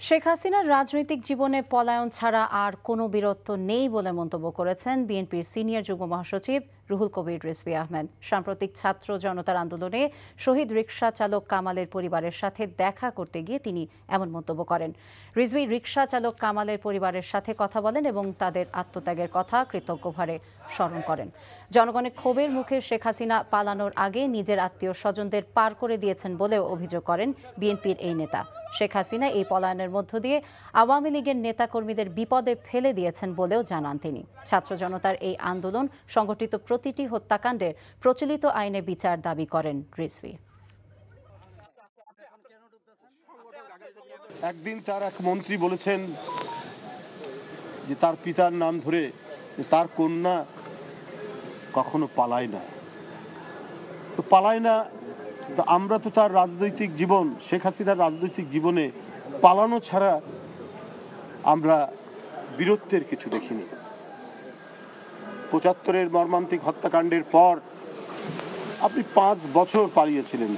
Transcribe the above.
শেখ হাসিনার রাজনৈতিক জীবনে পলায়ন ছাড়া আর কোনো বীরত্ব নেই বলে মন্তব্য করেছেন বিএনপির সিনিয়র যুগ্ম মহাসচিব রুহুল কবির রিজভী আহমেদ। সাম্প্রতিক ছাত্র জনতার আন্দোলনে শহীদ রিকশা চালক কামালের পরিবারের সাথে দেখা করতে গিয়ে তিনি এমন মন্তব্য করেন। রিজভী রিকশা চালক কামালের পরিবারের সাথে কথা বলেন এবং তাদের আত্মত্যাগের কথা কৃতজ্ঞভাবে স্মরণ করেন। জনগণের ক্ষোভের মুখে শেখ হাসিনা পালানোর আগে নিজের আত্মীয় স্বজনদের পার করে দিয়েছেন বলেও অভিযোগ করেন বিএনপির এই নেতা। শেখ হাসিনা এই পলায়নের মধ্য দিয়ে আওয়ামী লীগের নেতাকর্মীদের বিপদে ফেলে দিয়েছেন বলেও জানান তিনি। ছাত্র জনতার এই আন্দোলন সংগঠিত প্রতিটি হত্যাকাণ্ডের প্রচলিত আইনে বিচার দাবি করেন রিজভী। একদিন তার এক মন্ত্রী বলেছেন যে তার পিতার নাম ধরে তার কন্যা কখনো পালায় না, তো পালায় না। তো আমরা তো তার রাজনৈতিক জীবন, শেখ হাসিনার রাজনৈতিক জীবনে পালানো ছাড়া আমরা বীরত্বের কিছু দেখিনি। ৭৫-এর মর্মান্তিক হত্যাকাণ্ডের পর আপনি ৫ বছর পালিয়েছিলেন।